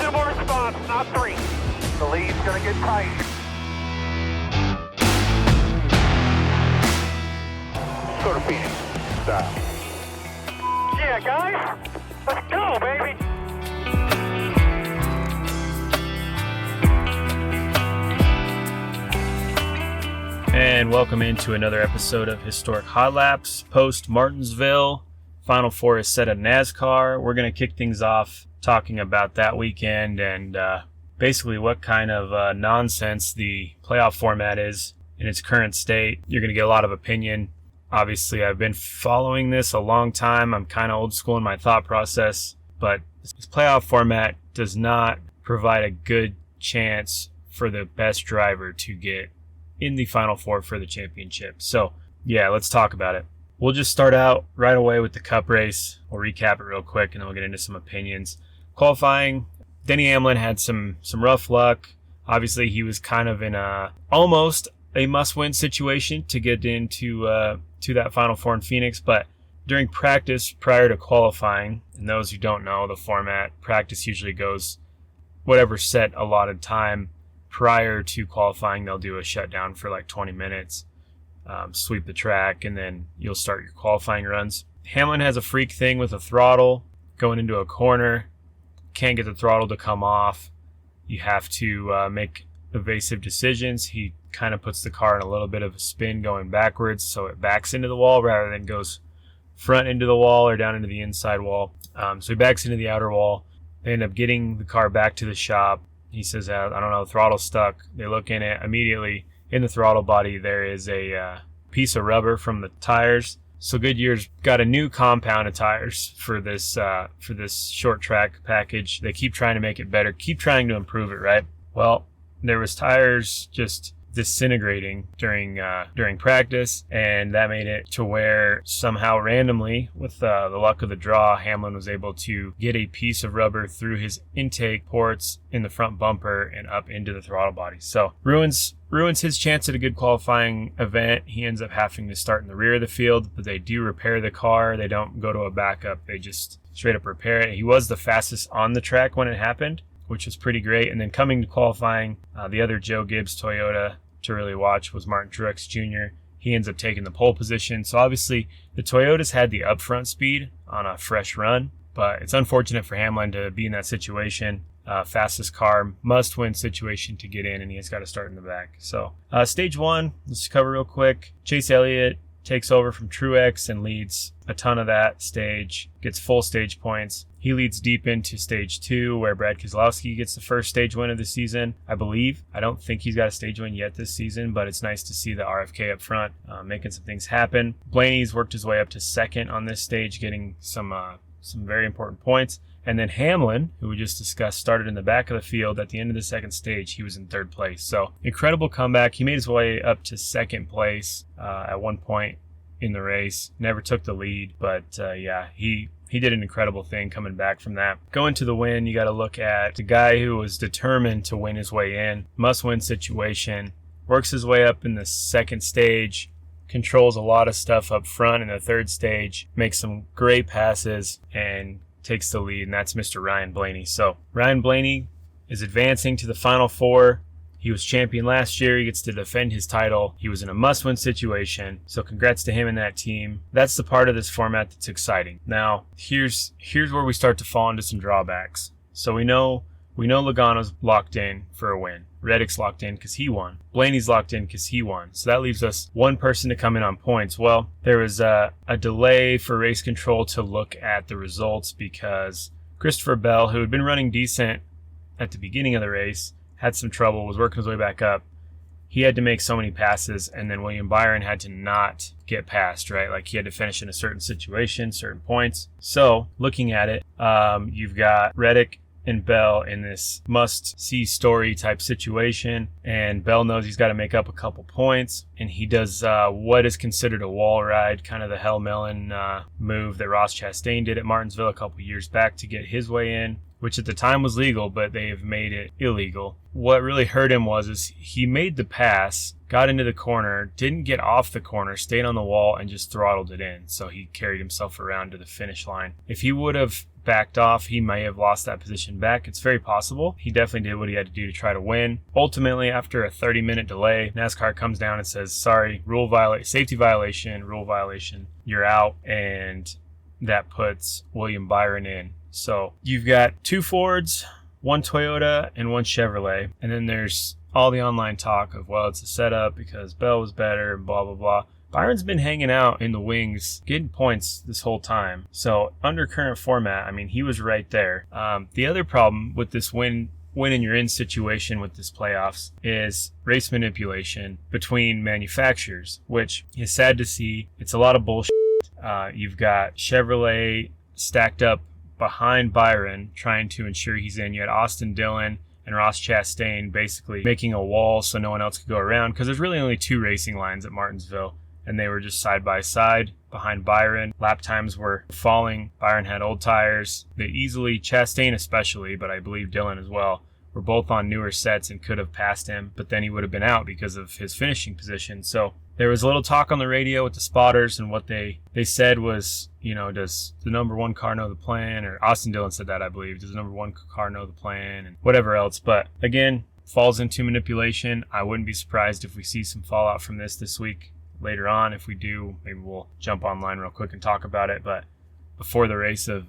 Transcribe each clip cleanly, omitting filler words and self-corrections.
2 more spots, not 3. The lead's going to get tight. Go to Phoenix. Stop. Yeah, guys. Let's go, baby. And welcome into another episode of Historic Hot Laps, post Martinsville. Final Four is set at NASCAR. We're going to kick things off talking about that weekend and basically what kind of nonsense the playoff format is in its current state. You're going to get a lot of opinion. Obviously, I've been following this a long time. I'm kind of old school in my thought process, but this playoff format does not provide a good chance for the best driver to get in the Final Four for the championship. So, yeah, let's talk about it. We'll just start out right away with the Cup race. We'll recap it real quick, and then we'll get into some opinions. Qualifying, Denny Hamlin had some rough luck. Obviously, he was kind of in almost a must-win situation to get into to that Final Four in Phoenix, but during practice prior to qualifying, and those who don't know the format, practice usually goes whatever set allotted time. Prior to qualifying, they'll do a shutdown for like 20 minutes, sweep the track, and then you'll start your qualifying runs. Hamlin has a freak thing with a throttle going into a corner. Can't get the throttle to come off. You have to make evasive decisions. He kind of puts the car in a little bit of a spin going backwards, so it backs into the wall rather than goes front into the wall or down into the inside wall. So he backs into the outer wall. They end up getting the car back to the shop. He says, I don't know, the throttle's stuck. They look in it. Immediately in the throttle body, there is a piece of rubber from the tires. So Goodyear's got a new compound of tires for this short track package. They keep trying to make it better, keep trying to improve it, right? Well, there was tires just disintegrating during practice, and that made it to where somehow randomly, with the luck of the draw, Hamlin was able to get a piece of rubber through his intake ports in the front bumper and up into the throttle body. So ruins his chance at a good qualifying event. He ends up having to start in the rear of the field, but they do repair the car. They don't go to a backup. They just straight up repair it. He was the fastest on the track when it happened, which was pretty great. And then coming to qualifying, the other Joe Gibbs Toyota to really watch was Martin Truex Jr. He ends up taking the pole position. So obviously the Toyotas had the upfront speed on a fresh run, but it's unfortunate for Hamlin to be in that situation. Fastest car, must-win situation to get in, and he's got to start in the back. So stage one, let's cover real quick. Chase Elliott takes over from Truex and leads a ton of that stage, gets full stage points. He leads deep into stage two, where Brad Keselowski gets the first stage win of the season, I believe. I don't think he's got a stage win yet this season, but it's nice to see the RFK up front making some things happen. Blaney's worked his way up to second on this stage, getting some very important points. And then Hamlin, who we just discussed, started in the back of the field. At the end of the second stage, he was in third place. So incredible comeback. He made his way up to second place at one point in the race. Never took the lead, but he did an incredible thing coming back from that. Going to the win, you got to look at the guy who was determined to win his way in. Must-win situation. Works his way up in the second stage. Controls a lot of stuff up front in the third stage. Makes some great passes and takes the lead, and that's Mr. Ryan Blaney. So Ryan Blaney is advancing to the Final Four. He was champion last year. He gets to defend his title. He was in a must-win situation. So congrats to him and that team. That's the part of this format that's exciting. Now, here's where we start to fall into some drawbacks. So we know Logano's locked in for a win. Reddick's locked in because he won. Blaney's locked in because he won. So that leaves us one person to come in on points. Well, there was a delay for race control to look at the results because Christopher Bell, who had been running decent at the beginning of the race, had some trouble, was working his way back up. He had to make so many passes, and then William Byron had to not get past, right? Like he had to finish in a certain situation, certain points. So looking at it, you've got Reddick and Bell in this must-see story type situation, and Bell knows he's got to make up a couple points, and he does what is considered a wall ride, kind of the Hell Melon move that Ross Chastain did at Martinsville a couple years back to get his way in, which at the time was legal, but they have made it illegal. What really hurt him was he made the pass, got into the corner, didn't get off the corner, stayed on the wall, and just throttled it in. So he carried himself around to the finish line. If he would have backed off, he may have lost that position back. It's very possible. He definitely did what he had to do to try to win. Ultimately, after a 30-minute delay, NASCAR comes down and says, sorry, safety violation, rule violation, you're out, and that puts William Byron in. So you've got 2 Fords, 1 Toyota, and 1 Chevrolet, and then there's all the online talk of, well, it's a setup because Bell was better and blah, blah, blah. Byron's been hanging out in the wings, getting points this whole time. So under current format, I mean, he was right there. The other problem with this win and you're in situation with this playoffs is race manipulation between manufacturers, which is sad to see. It's a lot of bullshit. You've got Chevrolet stacked up behind Byron trying to ensure he's in. You had Austin Dillon and Ross Chastain basically making a wall so no one else could go around, because there's really only 2 racing lines at Martinsville, and they were just side by side behind Byron. Lap times were falling. Byron had old tires. They easily, Chastain especially, but I believe Dillon as well, were both on newer sets and could have passed him, but then he would have been out because of his finishing position. So there was a little talk on the radio with the spotters, and what they said was, you know, does the number 1 car know the plan? Or Austin Dillon said that, I believe. Does the number 1 car know the plan? And whatever else. But again, falls into manipulation. I wouldn't be surprised if we see some fallout from this week. Later on, if we do, maybe we'll jump online real quick and talk about it. But before the race of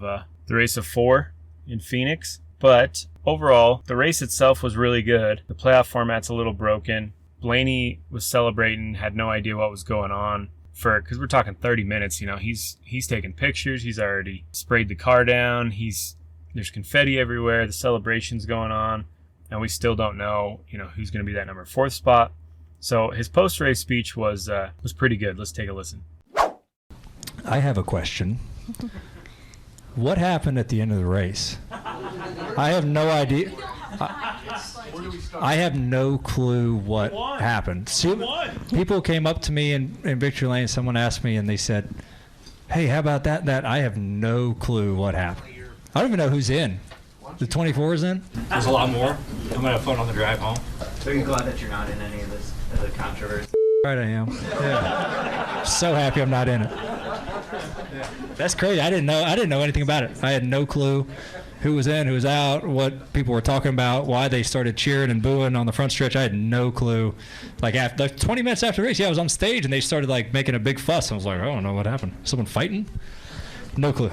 4 in Phoenix. But overall, the race itself was really good. The playoff format's a little broken. Blaney was celebrating, had no idea what was going on because we're talking 30 minutes. You know, he's taking pictures. He's already sprayed the car down. There's confetti everywhere. The celebration's going on, and we still don't know, you know, who's going to be that number 4 spot. So his post-race speech was pretty good. Let's take a listen. I have a question. What happened at the end of the race? I have no idea. I have no clue what happened. People came up to me in Victory Lane. Someone asked me, and they said, "Hey, how about that?" I have no clue what happened. I don't even know who's in. The 24 is in? There's a lot more. I'm going to have fun on the drive home. So you're glad that you're not in any of this controversy? Right, I am. Yeah. So happy I'm not in it. That's crazy. I didn't know anything about it. I had no clue who was in, who was out, what people were talking about, why they started cheering and booing on the front stretch. I had no clue. Like after 20 minutes after the race, I was on stage and they started like making a big fuss. I was like, I don't know what happened. Someone fighting? No clue.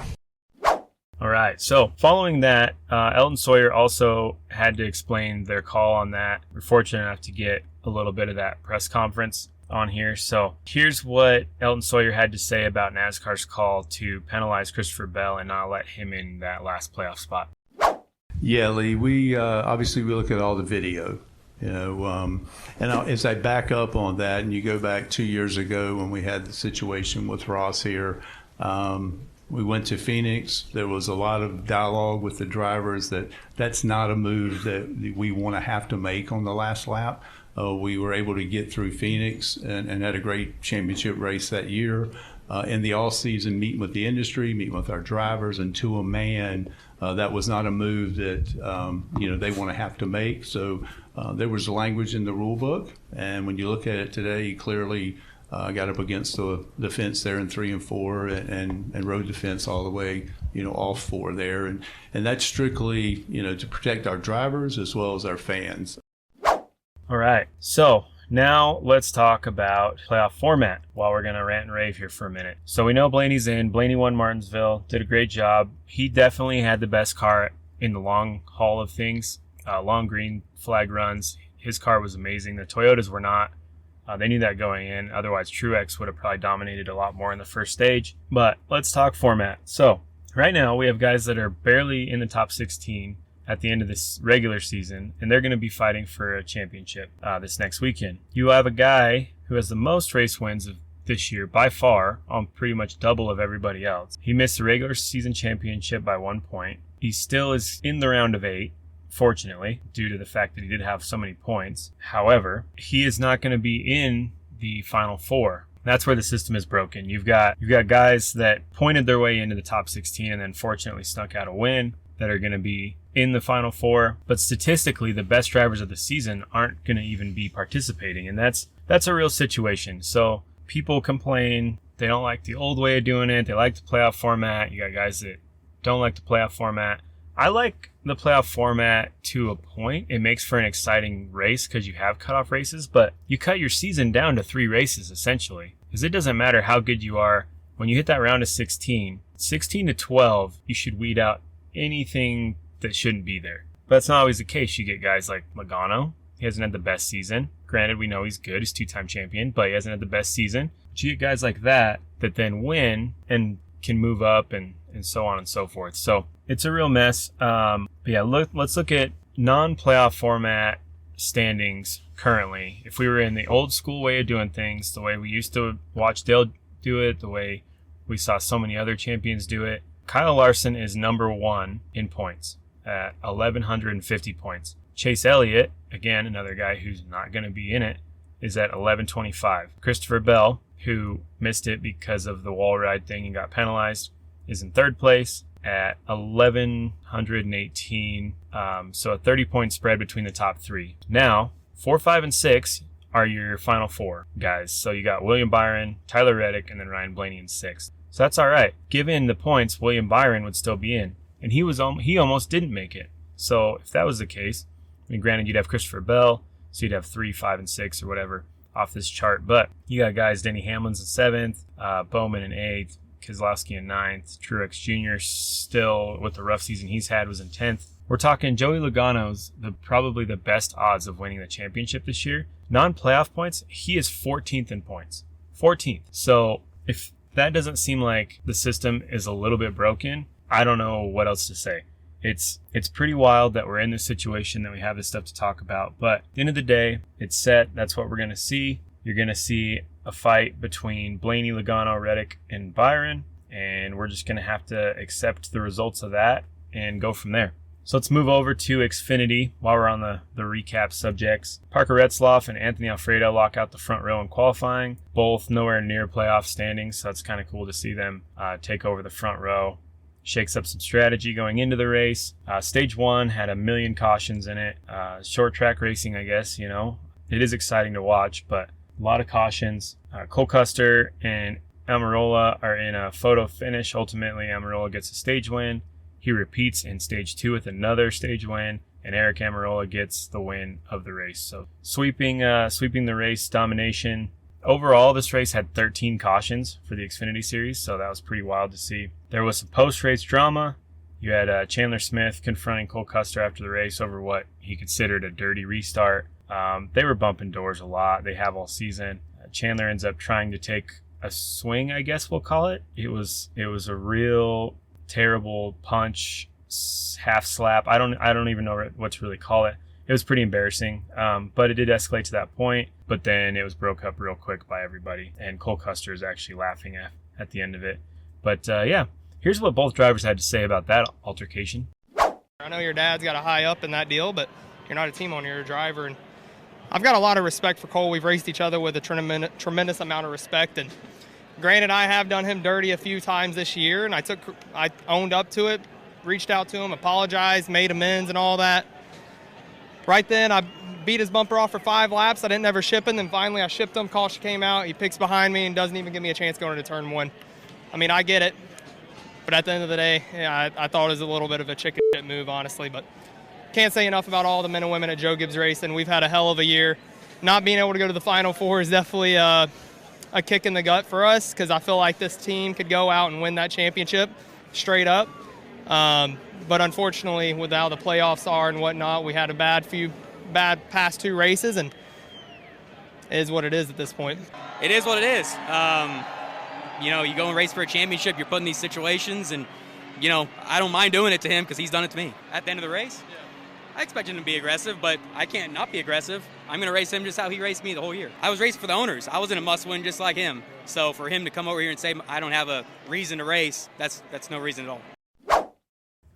All right, so following that, Elton Sawyer also had to explain their call on that. We're fortunate enough to get a little bit of that press conference on here. So here's what Elton Sawyer had to say about NASCAR's call to penalize Christopher Bell and not let him in that last playoff spot. Yeah, Lee, we obviously we look at all the video, you know, and as I back up on that and you go back 2 years ago when we had the situation with Ross here, we went to Phoenix. There was a lot of dialogue with the drivers that's not a move that we want to have to make on the last lap. We were able to get through Phoenix and had a great championship race that year. In the off-season, meeting with the industry, meeting with our drivers, and to a man, that was not a move that they want to have to make. So there was language in the rule book, and when you look at it today, he clearly got up against the fence there in 3 and 4 and rode the fence all the way, off 4 there. And that's strictly, to protect our drivers as well as our fans. All right. So now let's talk about playoff format while we're going to rant and rave here for a minute. So we know Blaney's in. Blaney won Martinsville, did a great job. He definitely had the best car in the long haul of things, long green flag runs. His car was amazing. The Toyotas were not. They knew that going in. Otherwise, Truex would have probably dominated a lot more in the first stage. But let's talk format. So right now we have guys that are barely in the top 16 at the end of this regular season, and they're going to be fighting for a championship this next weekend. You have a guy who has the most race wins of this year by far, on pretty much double of everybody else. He missed the regular season championship by 1 point. He still is in the round of 8. Fortunately, due to the fact that he did have so many points. However, he is not going to be in the final 4. That's where the system is broken. You've got guys that pointed their way into the top 16 and then fortunately snuck out a win that are going to be in the final 4. But statistically, the best drivers of the season aren't going to even be participating, and that's a real situation. So people complain they don't like the old way of doing it. They like the playoff format. You got guys that Don't like the playoff format. I like the playoff format to a point. It makes for an exciting race because you have cutoff races, but you cut your season down to 3 races essentially. Because it doesn't matter how good you are. When you hit that round of 16 to 12, you should weed out anything that shouldn't be there. But that's not always the case. You get guys like Logano. He hasn't had the best season. Granted, we know he's good. He's 2-time champion, but he hasn't had the best season. But you get guys like that then win and can move up and so on and so forth. So it's a real mess. But yeah, let's look at non-playoff format standings currently. If we were in the old school way of doing things, the way we used to watch Dale do it, the way we saw so many other champions do it, Kyle Larson is number 1 in points at 1,150 points. Chase Elliott, again, another guy who's not going to be in it, is at 1,125. Christopher Bell, who missed it because of the wall ride thing and got penalized, is in 3rd place at 1,118. So a 30-point spread between the top 3. Now, 4, 5, and 6 are your final 4 guys. So you got William Byron, Tyler Reddick, and then Ryan Blaney in 6th. So that's all right. Given the points, William Byron would still be in. And he almost didn't make it. So if that was the case, I mean, granted, you'd have Christopher Bell, so you'd have 3, 5, and 6 or whatever off this chart. But you got guys, Denny Hamlin's in 7th, Bowman in 8th, Keselowski in 9th, Truex Jr. still, with the rough season he's had, was in 10th. We're talking Joey Logano's probably the best odds of winning the championship this year. Non-playoff points, he is 14th in points. 14th. So if that doesn't seem like the system is a little bit broken, I don't know what else to say. It's pretty wild that we're in this situation, that we have this stuff to talk about. But at the end of the day, it's set. That's what we're going to see. You're going to see a fight between Blaney, Logano, Reddick, and Byron. And we're just going to have to accept the results of that and go from there. So let's move over to Xfinity while we're on the recap subjects. Parker Retzlaff and Anthony Alfredo lock out the front row in qualifying. Both nowhere near playoff standings, so that's kind of cool to see them take over the front row. Shakes up some strategy going into the race. Stage 1 had a million cautions in it. Short track racing, I guess, you know. It is exciting to watch, but a lot of cautions. Cole Custer and Almirola are in a photo finish. Ultimately, Almirola gets a stage win. He repeats in stage 2 with another stage win, and Eric Almirola gets the win of the race. So sweeping the race, domination. Overall, this race had 13 cautions for the Xfinity Series, so that was pretty wild to see. There was some post-race drama. You had Chandler Smith confronting Cole Custer after the race over what he considered a dirty restart. They were bumping doors a lot. They have all season. Chandler ends up trying to take a swing, I guess we'll call it. It was a real terrible punch, half slap. I don't even know what to really call it. It was pretty embarrassing, but it did escalate to that point. But then it was broke up real quick by everybody, and Cole Custer is actually laughing at the end of it. But yeah, here's what both drivers had to say about that altercation. I know your dad's got a high up in that deal, but you're not a team owner, you're a driver. And I've got a lot of respect for Cole. We've raced each other with a tremendous amount of respect. And granted, I have done him dirty a few times this year, and I owned up to it, reached out to him, apologized, made amends and all that. Right then, I beat his bumper off for 5 laps. I didn't ever ship him. Then finally, I shipped him. Caution came out. He picks behind me and doesn't even give me a chance going into turn 1. I mean, I get it. But at the end of the day, yeah, I thought it was a little bit of a chicken shit move, honestly. But can't say enough about all the men and women at Joe Gibbs Racing. We've had a hell of a year. Not being able to go to the Final Four is definitely a kick in the gut for us, because I feel like this team could go out and win that championship straight up. But unfortunately, with how the playoffs are and whatnot, we had a bad past 2 races, and it is what it is at this point. It is what it is. You know, you go and race for a championship, you're put in these situations, and, you know, I don't mind doing it to him because he's done it to me. At the end of the race, I expect him to be aggressive, but I can't not be aggressive. I'm going to race him just how he raced me the whole year. I was racing for the owners. I wasn't a must-win just like him. So for him to come over here and say I don't have a reason to race, that's no reason at all.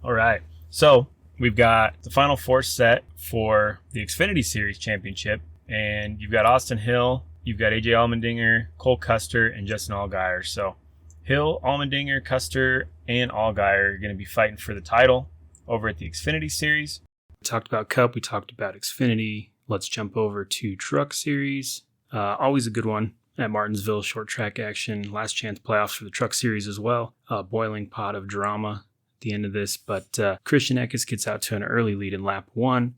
All right, so we've got the Final Four set for the Xfinity Series Championship, and you've got Austin Hill, you've got AJ Allmendinger, Cole Custer, and Justin Allgaier. So Hill, Allmendinger, Custer, and Allgaier are going to be fighting for the title over at the Xfinity Series. We talked about Cup, we talked about Xfinity. Let's jump over to Truck Series. Always a good one at Martinsville, short track action, last chance playoffs for the Truck Series as well. Boiling pot of drama the end of this, but Christian Eckes gets out to an early lead in lap 1.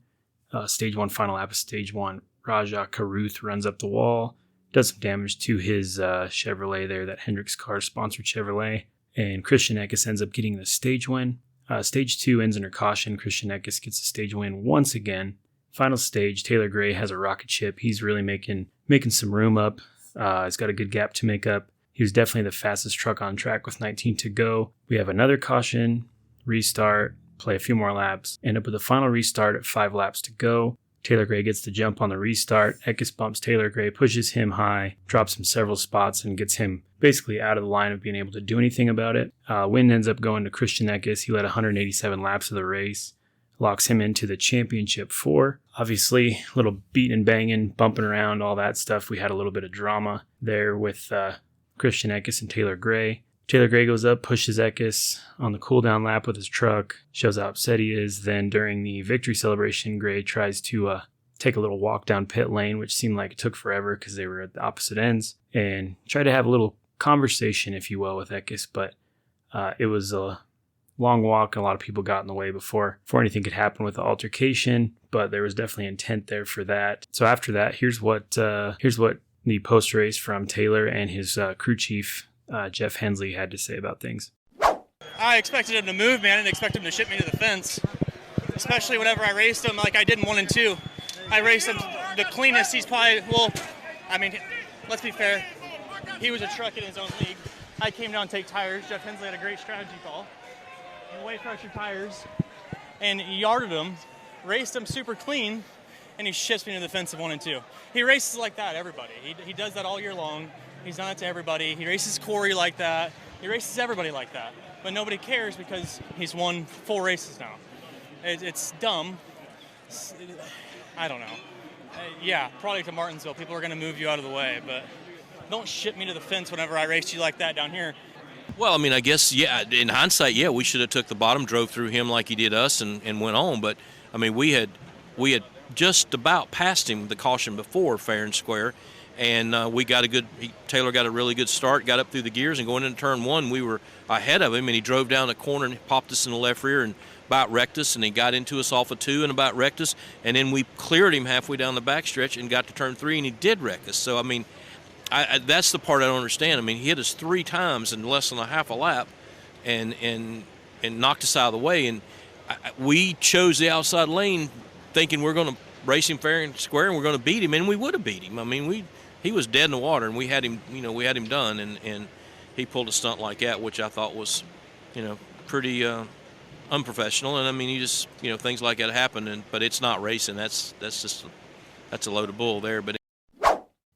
Stage 1, final lap of stage 1. Raja Caruth runs up the wall, does some damage to his Chevrolet there, that Hendricks car sponsored Chevrolet, and Christian Eckes ends up getting the stage win. Stage 2 ends under caution. Christian Eckes gets a stage win once again. Final stage, Taylor Gray has a rocket ship. He's really making some room up. He's got a good gap to make up. He was definitely the fastest truck on track with 19 to go. We have another caution, restart, play a few more laps, end up with a final restart at 5 laps to go. Taylor Gray gets the jump on the restart. Eckes bumps Taylor Gray, pushes him high, drops him several spots, and gets him basically out of the line of being able to do anything about it. Win ends up going to Christian Eckes. He led 187 laps of the race. Locks him into the championship 4. Obviously, a little beating and banging, bumping around, all that stuff. We had a little bit of drama there with Christian Eckes and Taylor Gray. Taylor Gray goes up, pushes Eckes on the cool-down lap with his truck, shows how upset he is. Then during the victory celebration, Gray tries to take a little walk down pit lane, which seemed like it took forever because they were at the opposite ends, and tried to have a little conversation, if you will, with Eckes, but it was a long walk. A lot of people got in the way before anything could happen with the altercation, but there was definitely intent there for that. So after that, here's what the post race from Taylor and his crew chief Jeff Hensley had to say about things. I expected him to move, man. I didn't expect him to ship me to the fence, especially whenever I raced him like I did in 1 and 2. I raced him the cleanest. He's probably, let's be fair. He was a truck in his own league. I came down to take tires. Jeff Hensley had a great strategy call. Way pressure tires, and yarded him, raced him super clean, and he ships me to the fence of 1 and 2. He races like that, everybody. He does that all year long. He's done it to everybody. He races Corey like that. He races everybody like that. But nobody cares because he's won 4 races now. It's dumb. I don't know. Probably to Martinsville. People are going to move you out of the way, but don't ship me to the fence whenever I race you like that down here. Well, I guess, in hindsight, we should have took the bottom, drove through him like he did us, and went on. But, we had just about passed him the caution before, fair and square, and Taylor got a really good start, got up through the gears, and going into turn 1, we were ahead of him, and he drove down the corner and popped us in the left rear and about wrecked us, and he got into us off of 2 and about wrecked us, and then we cleared him halfway down the backstretch and got to turn 3, and he did wreck us. So, that's the part I don't understand. He hit us 3 times in less than a half a lap and knocked us out of the way. And we chose the outside lane thinking we're going to race him fair and square and we're going to beat him, and we would have beat him. He was dead in the water, and we had him done, and he pulled a stunt like that, which I thought was, pretty unprofessional. And, you just, things like that happen, but it's not racing. That's a load of bull there. But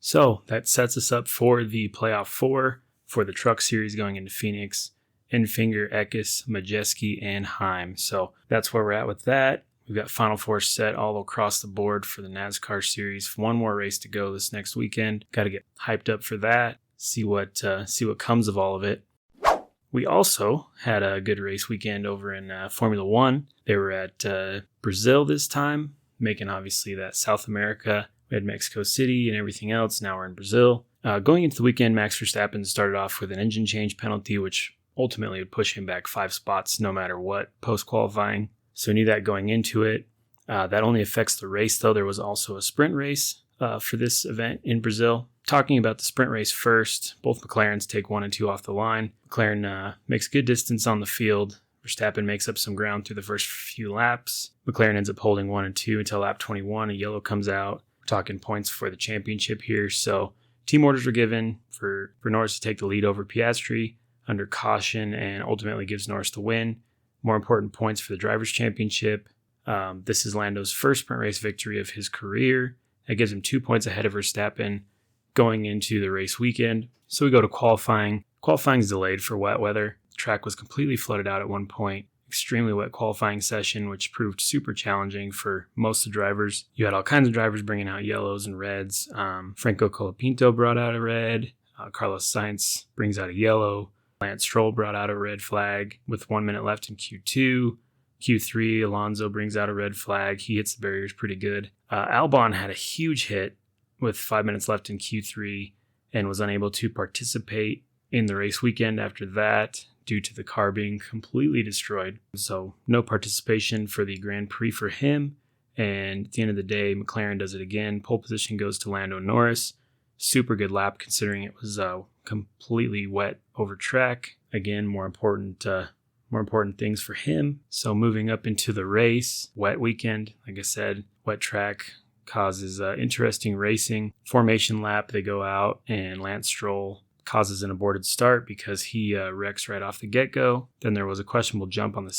So that sets us up for the playoff 4 for the truck series going into Phoenix. Enfinger, Eckes, Majeski, and Heim. So that's where we're at with that. We've got Final 4 set all across the board for the NASCAR series. 1 more race to go this next weekend. Got to get hyped up for that. See what comes of all of it. We also had a good race weekend over in Formula 1. They were at Brazil this time, making obviously that South America. We had Mexico City and everything else. Now we're in Brazil. Going into the weekend, Max Verstappen started off with an engine change penalty, which ultimately would push him back 5 spots no matter what post-qualifying. So we knew that going into it. That only affects the race, though. There was also a sprint race for this event in Brazil. Talking about the sprint race first, both McLarens take 1 and 2 off the line. McLaren makes good distance on the field. Verstappen makes up some ground through the first few laps. McLaren ends up holding 1 and 2 until lap 21. A yellow comes out. We're talking points for the championship here. So team orders were given for Norris to take the lead over Piastri under caution and ultimately gives Norris the win. More important points for the Drivers' Championship. This is Lando's first sprint race victory of his career. That gives him 2 points ahead of Verstappen going into the race weekend. So we go to qualifying. Qualifying is delayed for wet weather. The track was completely flooded out at one point. Extremely wet qualifying session, which proved super challenging for most of the drivers. You had all kinds of drivers bringing out yellows and reds. Franco Colapinto brought out a red. Carlos Sainz brings out a yellow. Lance Stroll brought out a red flag with 1 minute left in Q2. Q3, Alonso brings out a red flag. He hits the barriers pretty good. Albon had a huge hit with 5 minutes left in Q3 and was unable to participate in the race weekend after that. due to the car being completely destroyed. So no participation for the Grand Prix for him. And at the end of the day, McLaren does it again. Pole position goes to Lando Norris. Super good lap considering it was completely wet over track. Again, more important things for him. So moving up into the race, wet weekend, like I said, wet track causes interesting racing. Formation lap, they go out and Lance Stroll causes an aborted start because he wrecks right off the get-go. Then there was a questionable jump on the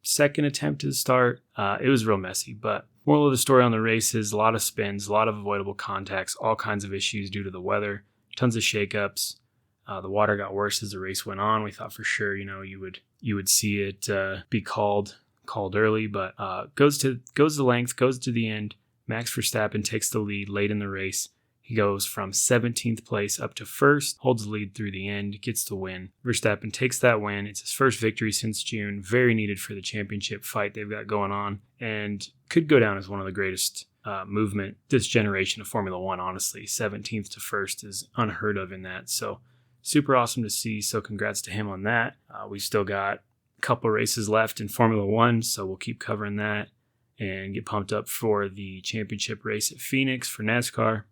second attempt to start. It was real messy, but moral of the story on the race is a lot of spins, a lot of avoidable contacts, all kinds of issues due to the weather, tons of shakeups. The water got worse as the race went on. We thought for sure, you would see it be called early, but goes to length, goes to the end. Max Verstappen takes the lead late in the race. He goes from 17th place up to first, holds the lead through the end, gets the win. Verstappen takes that win. It's his first victory since June, very needed for the championship fight they've got going on, and could go down as one of the greatest movement this generation of Formula One, honestly. 17th to first is unheard of in that, so super awesome to see, so congrats to him on that. We've still got a couple races left in Formula One, so we'll keep covering that and get pumped up for the championship race at Phoenix for NASCAR.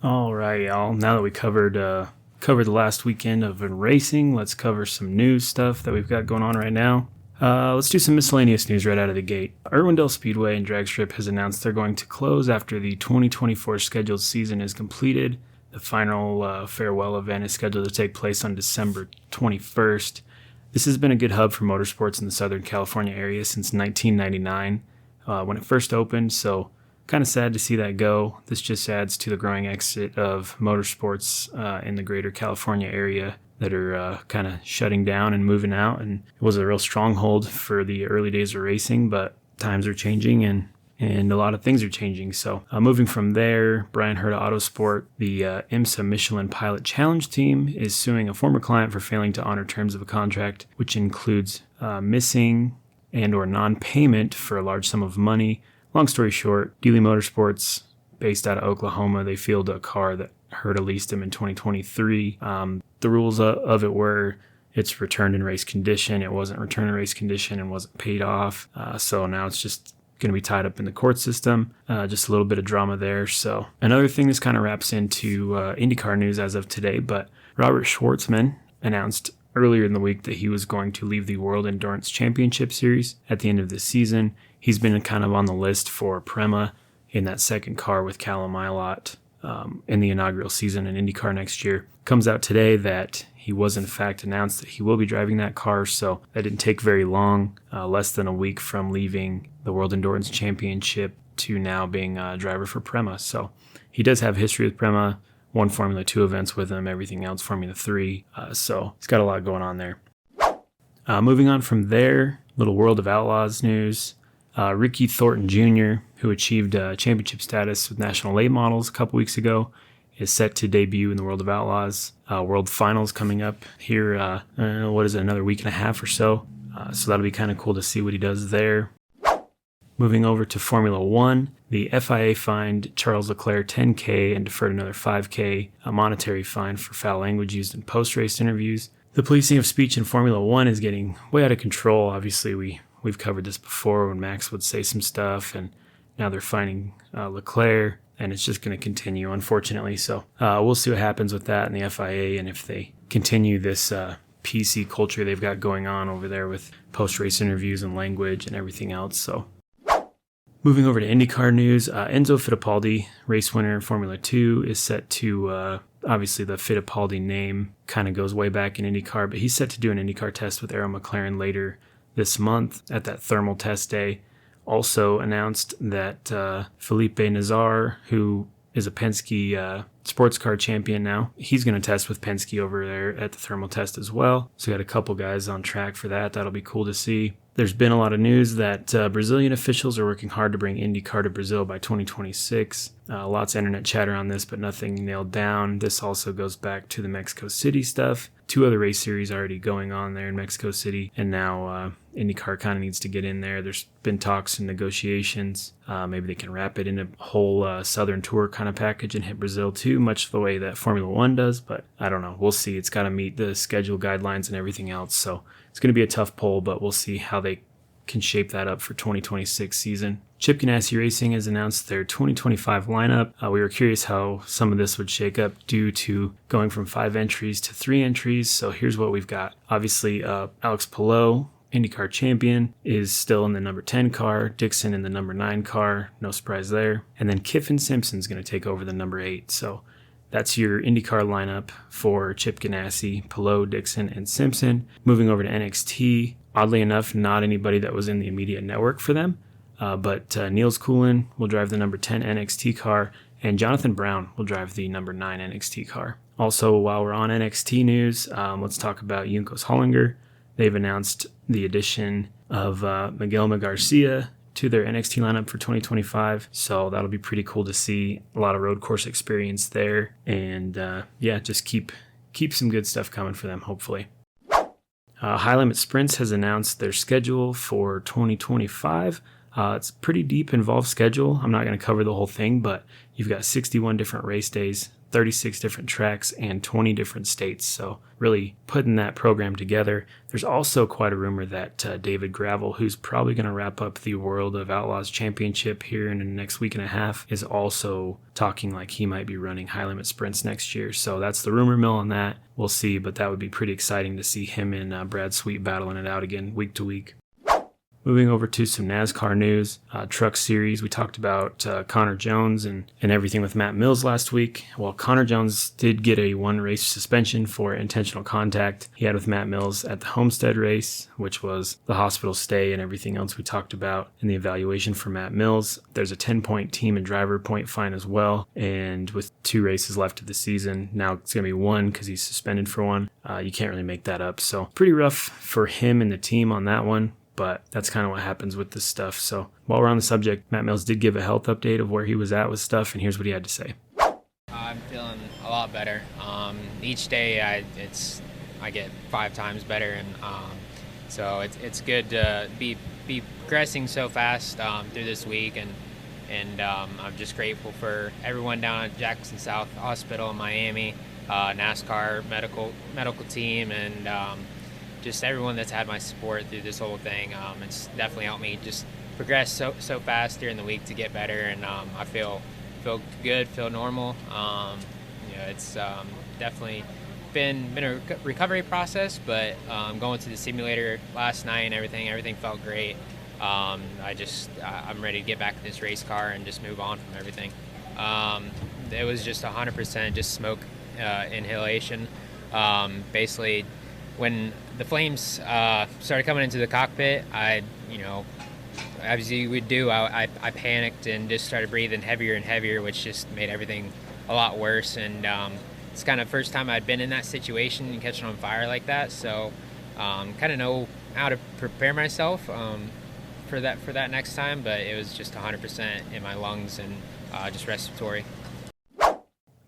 All right, y'all. Now that we covered the last weekend of racing, let's cover some news stuff that we've got going on right now. Let's do some miscellaneous news right out of the gate. Irwindale Speedway and Drag Strip has announced they're going to close after the 2024 scheduled season is completed. The final farewell event is scheduled to take place on December 21st. This has been a good hub for motorsports in the Southern California area since 1999 when it first opened, so kind of sad to see that go. This just adds to the growing exit of motorsports in the greater California area that are kind of shutting down and moving out, and it was a real stronghold for the early days of racing, but times are changing and a lot of things are changing. So moving from there, Brian Herta Autosport, the IMSA Michelin Pilot Challenge team, is suing a former client for failing to honor terms of a contract, which includes missing and or non-payment for a large sum of money. Long story short, Geely Motorsports, based out of Oklahoma, they fielded a car that Herta leased him in 2023. The rules of it were it's returned in race condition. It wasn't returned in race condition and wasn't paid off. So now it's just going to be tied up in the court system. Just a little bit of drama there. So another thing, this kind of wraps into IndyCar news as of today, but Robert Schwartzman announced earlier in the week that he was going to leave the World Endurance Championship Series at the end of this season. He's been kind of on the list for Prema in that second car with Callum Ilott in the inaugural season in IndyCar next year. Comes out today that he was in fact announced that he will be driving that car, so that didn't take very long, less than a week from leaving the World Endurance Championship to now being a driver for Prema. So he does have history with Prema, won Formula 2 events with him, everything else Formula 3, so he's got a lot going on there. Moving on from there, little World of Outlaws news. Ricky Thornton Jr., who achieved championship status with National Late Models a couple weeks ago, is set to debut in the World of Outlaws. World Finals coming up here, another week and a half or so. So that'll be kind of cool to see what he does there. Moving over to Formula One, the FIA fined Charles Leclerc $10,000 and deferred another $5,000, a monetary fine for foul language used in post-race interviews. The policing of speech in Formula One is getting way out of control. Obviously, we've covered this before when Max would say some stuff, and now they're fining Leclerc, and it's just going to continue, unfortunately. So we'll see what happens with that in the FIA, and if they continue this PC culture they've got going on over there with post-race interviews and language and everything else. So moving over to IndyCar news, Enzo Fittipaldi, race winner in Formula 2, is set to, obviously the Fittipaldi name kind of goes way back in IndyCar, but he's set to do an IndyCar test with Arrow McLaren later this month at that thermal test day. Also announced that Felipe Nazar, who is a Penske sports car champion now, he's going to test with Penske over there at the thermal test as well. So got a couple guys on track for that. That'll be cool to see. There's been a lot of news that Brazilian officials are working hard to bring IndyCar to Brazil by 2026. Lots of internet chatter on this, but nothing nailed down. This also goes back to the Mexico City stuff. 2 other race series already going on there in Mexico City, and now IndyCar kind of needs to get in there. There's been talks and negotiations. Maybe they can wrap it in a whole Southern Tour kind of package and hit Brazil too, much the way that Formula One does. But I don't know. We'll see. It's got to meet the schedule guidelines and everything else. So it's going to be a tough poll, but we'll see how they can shape that up for 2026 season. Chip Ganassi Racing has announced their 2025 lineup. We were curious how some of this would shake up due to going from 5 entries to 3 entries. So here's what we've got. Obviously, Alex Palou, IndyCar champion, is still in the number 10 car. Dixon in the number 9 car. No surprise there. And then Kiffin Simpson's going to take over the number 8. So that's your IndyCar lineup for Chip Ganassi, Palou, Dixon, and Simpson. Moving over to NXT, oddly enough, not anybody that was in the immediate network for them. But Niels Coolin will drive the number 10 NXT car, and Jonathan Brown will drive the number 9 NXT car. Also, while we're on NXT news, let's talk about Juncos Hollinger. They've announced the addition of Miguel Garcia to their NXT lineup for 2025, so that'll be pretty cool to see. A lot of road course experience there, and just keep some good stuff coming for them, hopefully. High Limit Sprints has announced their schedule for 2025. It's a pretty deep, involved schedule. I'm not going to cover the whole thing, but you've got 61 different race days, 36 different tracks, and 20 different states. So really putting that program together. There's also quite a rumor that David Gravel, who's probably going to wrap up the World of Outlaws Championship here in the next week and a half, is also talking like he might be running High Limit Sprints next year. So that's the rumor mill on that. We'll see, but that would be pretty exciting to see him and Brad Sweet battling it out again week to week. Moving over to some NASCAR news, Truck Series. We talked about Connor Jones and everything with Matt Mills last week. Well, Connor Jones did get a 1-race suspension for intentional contact he had with Matt Mills at the Homestead race, which was the hospital stay and everything else we talked about in the evaluation for Matt Mills. There's a 10-point team and driver point fine as well. And with 2 races left of the season, now it's going to be 1 because he's suspended for 1. You can't really make that up. So pretty rough for him and the team on that one. But that's kind of what happens with this stuff. So while we're on the subject, Matt Mills did give a health update of where he was at with stuff, and here's what he had to say. I'm feeling a lot better. Each day I get 5 times better, and so it's good to be progressing so fast through this week, and I'm just grateful for everyone down at Jackson South Hospital in Miami, NASCAR medical team, and just everyone that's had my support through this whole thing. It's definitely helped me just progress so fast during the week to get better, and I feel good, feel normal. It's definitely been a recovery process, but going to the simulator last night and everything felt great. I'm ready to get back to this race car and just move on from everything. It was just 100% just smoke inhalation. Basically, when the flames started coming into the cockpit, as you would do, I panicked and just started breathing heavier and heavier, which just made everything a lot worse. And it's kind of the first time I'd been in that situation and catching on fire like that. So kind of know how to prepare myself for that next time. But it was just 100% in my lungs and just respiratory.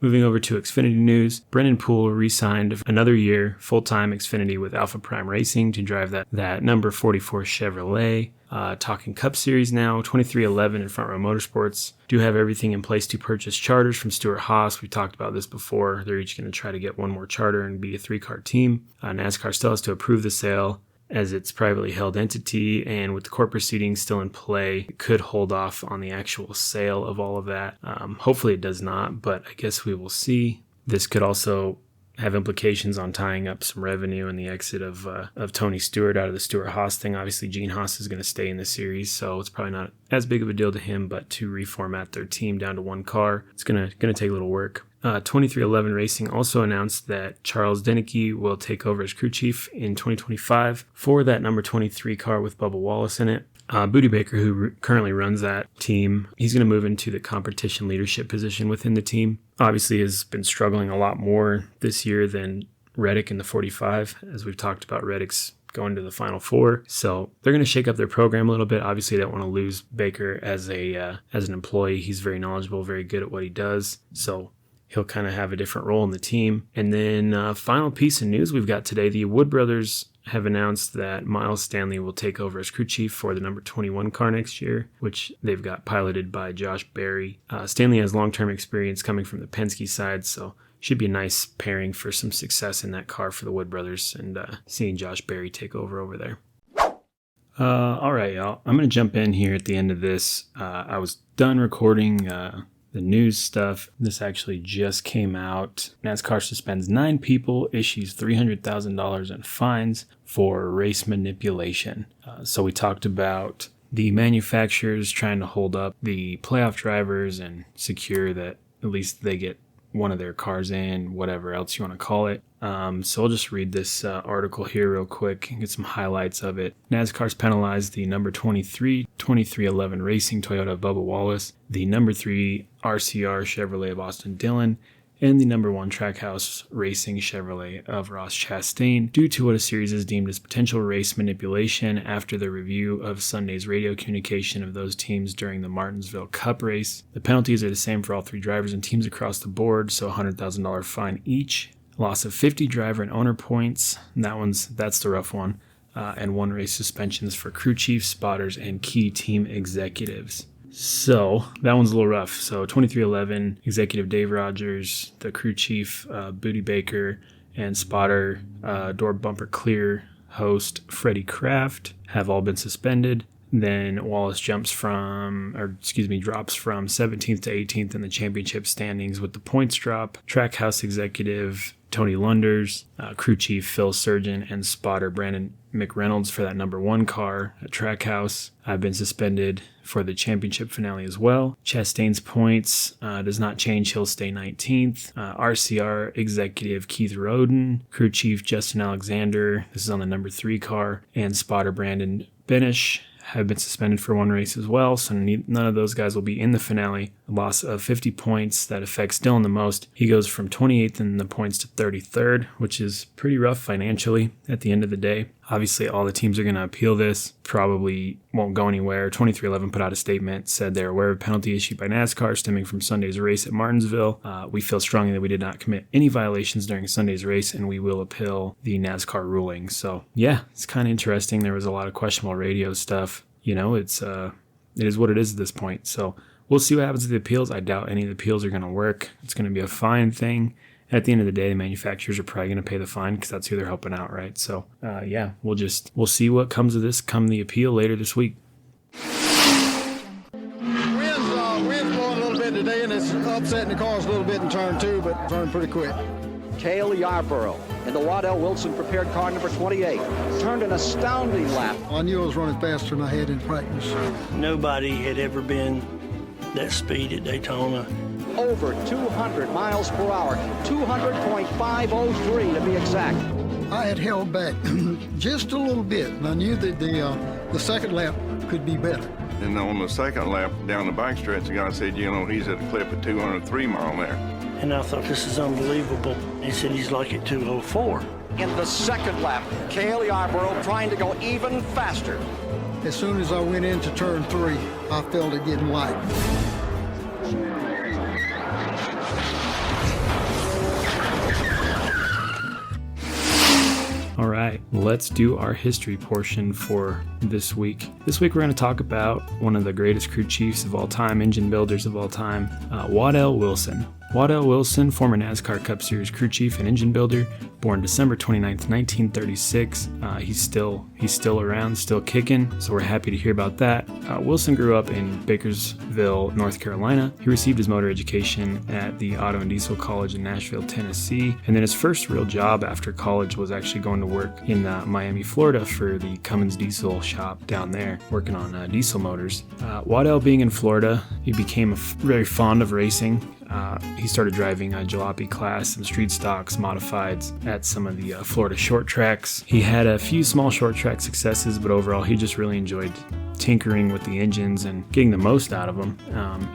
Moving over to Xfinity news, Brendan Poole re-signed another year full-time Xfinity with Alpha Prime Racing to drive that number 44 Chevrolet. Talking Cup Series now, 2311 in Front Row Motorsports do have everything in place to purchase charters from Stewart Haas. We talked about this before. They're each going to try to get one more charter and be a 3-car team. NASCAR still has to approve the sale, as it's privately held entity, and with the court proceedings still in play, it could hold off on the actual sale of all of that. Hopefully it does not, but I guess we will see. This could also have implications on tying up some revenue and the exit of Tony Stewart out of the Stewart Haas thing. Obviously, Gene Haas is going to stay in the series, so it's probably not as big of a deal to him, but to reformat their team down to 1 car, it's going to take a little work. 2311 Racing also announced that Charles Denicky will take over as crew chief in 2025 for that number 23 car with Bubba Wallace in it. Booty Baker, who currently runs that team, he's going to move into the competition leadership position within the team. Obviously has been struggling a lot more this year than Reddick in the 45, as we've talked about. Reddick's going to the Final Four, so they're going to shake up their program a little bit. Obviously, they don't want to lose Baker as an employee. He's very knowledgeable, very good at what he does, so he'll kind of have a different role in the team. And then final piece of news we've got today, the Wood Brothers have announced that Miles Stanley will take over as crew chief for the number 21 car next year, which they've got piloted by Josh Berry. Stanley has long-term experience coming from the Penske side, so should be a nice pairing for some success in that car for the Wood brothers, and seeing Josh Berry take over there. All right, y'all. I'm going to jump in here at the end of this. I was done recording the news stuff. This actually just came out. NASCAR suspends 9 people, issues $300,000 in fines for race manipulation. So we talked about the manufacturers trying to hold up the playoff drivers and secure that at least they get one of their cars in, whatever else you want to call it. So I'll just read this article here real quick and get some highlights of it. NASCAR's penalized the number 23, 2311 Racing Toyota of Bubba Wallace, the number 3 RCR Chevrolet of Austin Dillon, and the number 1 Trackhouse Racing Chevrolet of Ross Chastain due to what a series has deemed as potential race manipulation after the review of Sunday's radio communication of those teams during the Martinsville Cup race. The penalties are the same for all 3 drivers and teams across the board, so $100,000 fine each. Loss of 50 driver and owner points, and that's the rough one, and 1 race suspensions for crew chiefs, spotters, and key team executives. So that one's a little rough. So 2311, executive Dave Rogers, the crew chief Booty Baker, and spotter door bumper clear host Freddie Kraft have all been suspended. Then Wallace drops from 17th to 18th in the championship standings with the points drop. Trackhouse executive Tony Lunders, crew chief Phil Surgeon, and spotter Brandon McReynolds for that number 1 car at Trackhouse have been suspended for the championship finale as well. Chastain's points does not change. He'll stay 19th. RCR executive Keith Roden, crew chief Justin Alexander, this is on the number 3 car, and spotter Brandon Benish have been suspended for 1 race as well, so none of those guys will be in the finale. A loss of 50 points that affects Dillon the most. He goes from 28th in the points to 33rd, which is pretty rough financially at the end of the day. Obviously, all the teams are going to appeal this. Probably won't go anywhere. 2311 put out a statement, said they're aware of penalty issued by NASCAR stemming from Sunday's race at Martinsville. We feel strongly that we did not commit any violations during Sunday's race, and we will appeal the NASCAR ruling. So, yeah, it's kind of interesting. There was a lot of questionable radio stuff. You know, it is what it is at this point. So we'll see what happens to the appeals. I doubt any of the appeals are going to work. It's going to be a fine thing. At the end of the day, the manufacturers are probably going to pay the fine because that's who they're helping out, right? So, yeah, we'll see what comes of this come the appeal later this week. Wind's blowing a little bit today, and it's upsetting the cars a little bit in turn 2, but turning pretty quick. Cale Yarborough in the Waddell Wilson prepared car number 28 turned an astounding lap. I knew I was running faster than I had in practice. Nobody had ever been that speed at Daytona. Over 200 miles per hour, 200.503 to be exact. I had held back just a little bit, and I knew that the second lap could be better. And on the second lap down the backstretch, the guy said, you know, he's at a clip of 203 mile an hour. And I thought, this is unbelievable. He said he's like at 204. In the second lap, Cale Yarborough trying to go even faster. As soon as I went into turn 3, I felt it getting light. All right, let's do our history portion for this week. This week we're going to talk about one of the greatest crew chiefs of all time, engine builders of all time, Waddell Wilson. Waddell Wilson, former NASCAR Cup Series crew chief and engine builder, born December 29th, 1936. He's still around, still kicking, so we're happy to hear about that. Wilson grew up in Bakersville, North Carolina. He received his motor education at the Auto and Diesel College in Nashville, Tennessee, and then his first real job after college was actually going to work in Miami, Florida for the Cummins Diesel shop down there, working on diesel motors. Waddell being in Florida, he became very fond of racing. He started driving jalopy class and street stocks, modifieds at some of the Florida short tracks. He had a few small short track successes, but overall he just really enjoyed tinkering with the engines and getting the most out of them,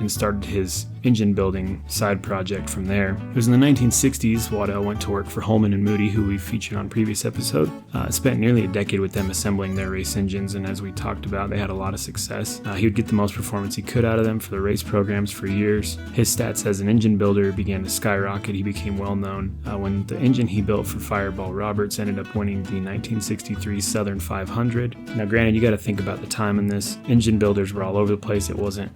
and started his engine building side project from there. It was in the 1960s Waddell went to work for Holman and Moody, who we featured on a previous episode. Spent nearly a decade with them assembling their race engines, and as we talked about, they had a lot of success. He would get the most performance he could out of them for the race programs for years. His stats as an engine builder began to skyrocket. He became well known when the engine he built for Fireball Roberts ended up winning the 1963 Southern 500. Now granted, you got to think about the time in this. Engine builders were all over the place. It wasn't,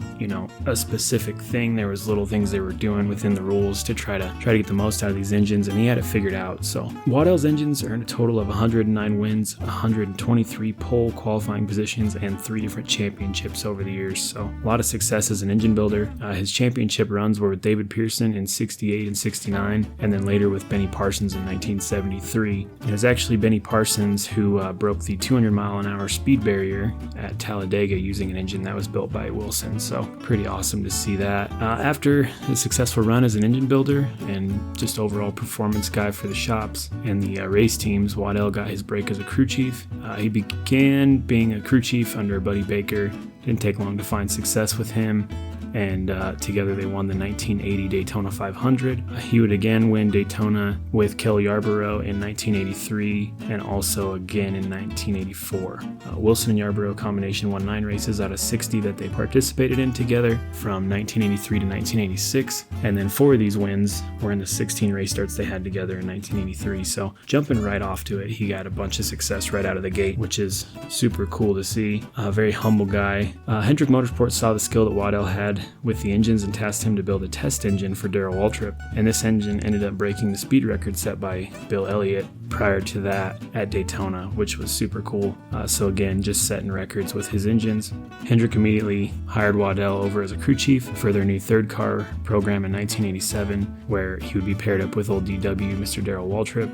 a specific thing. There was little things they were doing within the rules to try to get the most out of these engines, and he had it figured out. So Waddell's engines earned a total of 109 wins, 123 pole qualifying positions, and 3 different championships over the years. So a lot of success as an engine builder. His championship runs were with David Pearson in 68 and 69, and then later with Benny Parsons in 1973. It was actually Benny Parsons who broke the 200-mile-an-hour speed barrier at Talladega using an engine that was built by Wilson. So pretty awesome to see that. After his successful run as an engine builder and just overall performance guy for the shops and the race teams, Waddell got his break as a crew chief. He began being a crew chief under Buddy Baker. Didn't take long to find success with him, and together they won the 1980 Daytona 500. He would again win Daytona with Kel Yarborough in 1983 and also again in 1984. Wilson and Yarborough combination won 9 races out of 60 that they participated in together from 1983 to 1986, and then 4 of these wins were in the 16 race starts they had together in 1983. So jumping right off to it, he got a bunch of success right out of the gate, which is super cool to see. A very humble guy. Hendrick Motorsports saw the skill that Waddell had with the engines and tasked him to build a test engine for Darrell Waltrip, and this engine ended up breaking the speed record set by Bill Elliott prior to that at Daytona, which was super cool. So again, just setting records with his engines. Hendrick immediately hired Waddell over as a crew chief for their new third car program in 1987, where he would be paired up with old DW, Mr. Darrell Waltrip.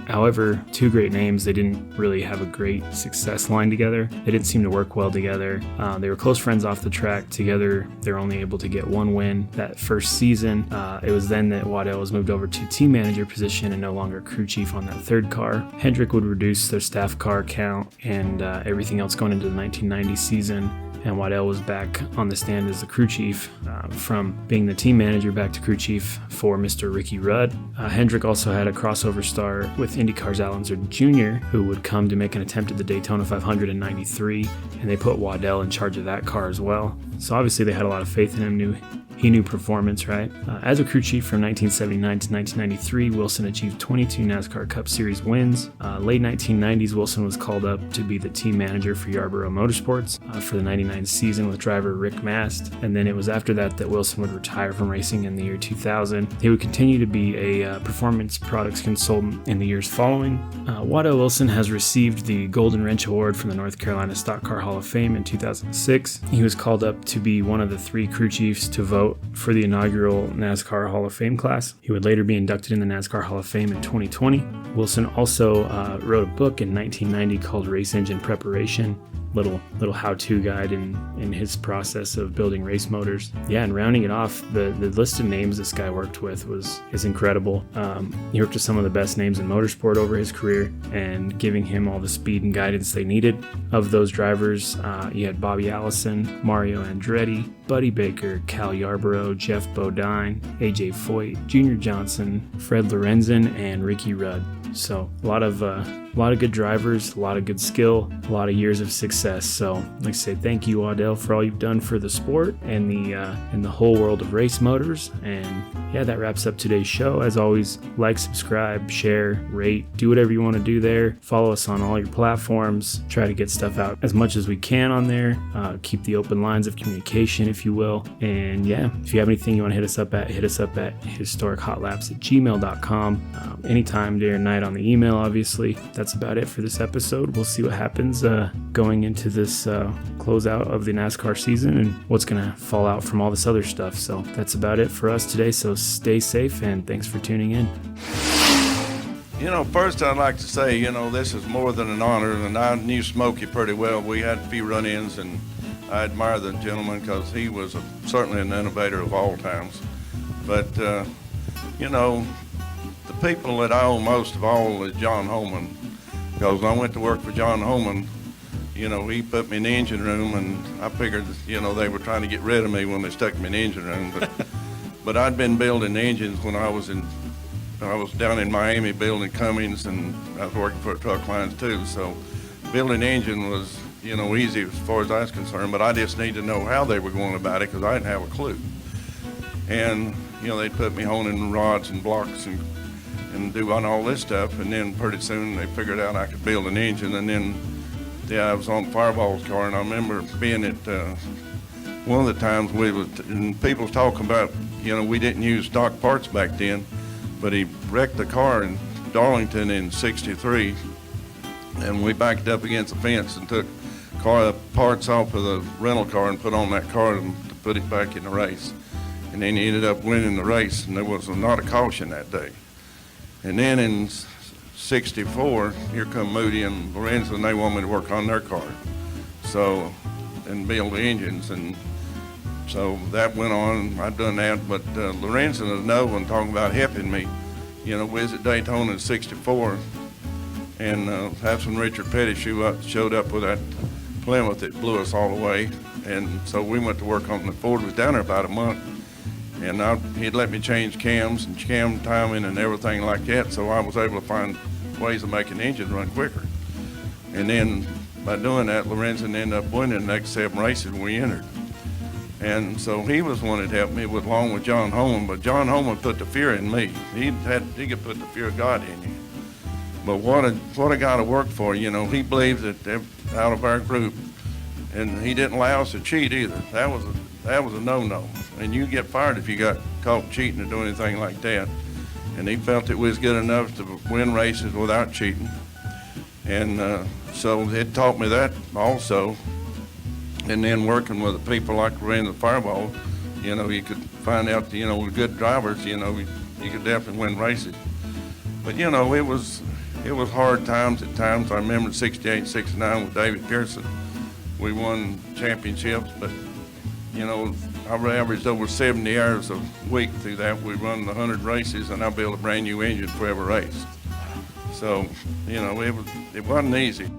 However, 2 great names, they didn't really have a great success line together. They didn't seem to work well together. They were close friends off the track. Together, they were only able to get 1 win that first season. It was then that Waddell was moved over to team manager position and no longer crew chief on that third car. Hendrick would reduce their staff car count and everything else going into the 1990 season, and Waddell was back on the stand as the crew chief, from being the team manager back to crew chief for Mr. Ricky Rudd. Hendrick also had a crossover star with IndyCar's Al Unser Jr., who would come to make an attempt at the Daytona 500 in 93, and they put Waddell in charge of that car as well. So obviously they had a lot of faith in him, he knew performance, right? As a crew chief from 1979 to 1993, Wilson achieved 22 NASCAR Cup Series wins. Late 1990s, Wilson was called up to be the team manager for Yarborough Motorsports for the 99 season with driver Rick Mast. And then it was after that Wilson would retire from racing in the year 2000. He would continue to be a performance products consultant in the years following. Waddell Wilson has received the Golden Wrench Award from the North Carolina Stock Car Hall of Fame in 2006. He was called up to be one of the 3 crew chiefs to vote for the inaugural NASCAR Hall of Fame class. He would later be inducted in the NASCAR Hall of Fame in 2020. Wilson also wrote a book in 1990 called Race Engine Preparation. Little how-to guide in his process of building race motors. Yeah, and rounding it off, the list of names this guy worked with is incredible. He worked with some of the best names in motorsport over his career, and giving him all the speed and guidance they needed. Of those drivers, you had Bobby Allison, Mario Andretti, Buddy Baker, Cal Yarborough, Jeff Bodine, AJ Foyt, Junior Johnson, Fred Lorenzen, and Ricky Rudd. So a lot of good drivers, a lot of good skill, a lot of years of success. So I'd like to say thank you, Waddell, for all you've done for the sport and the whole world of race motors. And yeah, that wraps up today's show. As always, like, subscribe, share, rate, do whatever you want to do there. Follow us on all your platforms. Try to get stuff out as much as we can on there. Keep the open lines of communication, if you will. And yeah, if you have anything you want to hit us up at historichotlapse@gmail.com. Anytime, day or night on the email, obviously. That's about it for this episode. We'll see what happens going into this closeout of the NASCAR season and what's going to fall out from all this other stuff. So that's about it for us today. So stay safe and thanks for tuning in. First I'd like to say, this is more than an honor, and I knew Smokey pretty well. We had a few run-ins, and I admire the gentleman because he was certainly an innovator of all times. But, the people that I owe most of all is John Holman, because when I went to work for John Holman, he put me in the engine room, and I figured, they were trying to get rid of me when they stuck me in the engine room. But I'd been building engines when I was down in Miami building Cummins, and I was working for truck lines too. So building engine was, easy as far as I was concerned, but I just needed to know how they were going about it because I didn't have a clue. And, they'd put me honing rods and blocks and doing all this stuff, and then pretty soon they figured out I could build an engine. And then I was on Fireball's car, and I remember being at one of the times and people was talking about, we didn't use stock parts back then, but he wrecked the car in Darlington in '63, and we backed up against the fence and took parts off of the rental car and put on that car to put it back in the race. And then he ended up winning the race, and there was not a caution that day. And then in '64, here come Moody and Lorenzo, and they want me to work on their car, and build the engines. And so that went on. I'd done that, but Lorenzo was another one talking about helping me. We was at Daytona in '64, and that's when Richard Petty showed up with that Plymouth that blew us all away. And so we went to work on the Ford. Was down there about a month. And he'd let me change cams and cam timing and everything like that, so I was able to find ways of making the engine run quicker. And then by doing that, Lorenzen ended up winning the next 7 races we entered. And so he was one that helped me along with John Holman, but John Holman put the fear in me. He could put the fear of God in you. But what a guy to work for, he believed that out of our group, and he didn't allow us to cheat either. That was a no-no. And you get fired if you got caught cheating or doing anything like that. And he felt it was good enough to win races without cheating. And so it taught me that also. And then working with the people like ran the Fireball, you could find out, with good drivers, you could definitely win races. But, it was hard times at times. I remember '68, '69 with David Pearson. We won championships, but I averaged over 70 hours a week through that. We run 100 races, and I built a brand new engine for every race. So, it wasn't easy.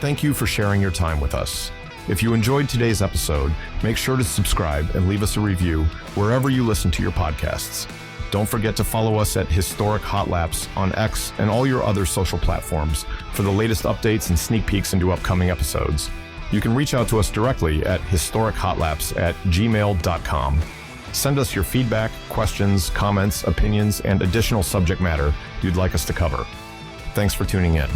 Thank you for sharing your time with us. If you enjoyed today's episode, make sure to subscribe and leave us a review wherever you listen to your podcasts. Don't forget to follow us at Historic Hot Laps on X and all your other social platforms for the latest updates and sneak peeks into upcoming episodes. You can reach out to us directly at historichotlaps@gmail.com. Send us your feedback, questions, comments, opinions, and additional subject matter you'd like us to cover. Thanks for tuning in.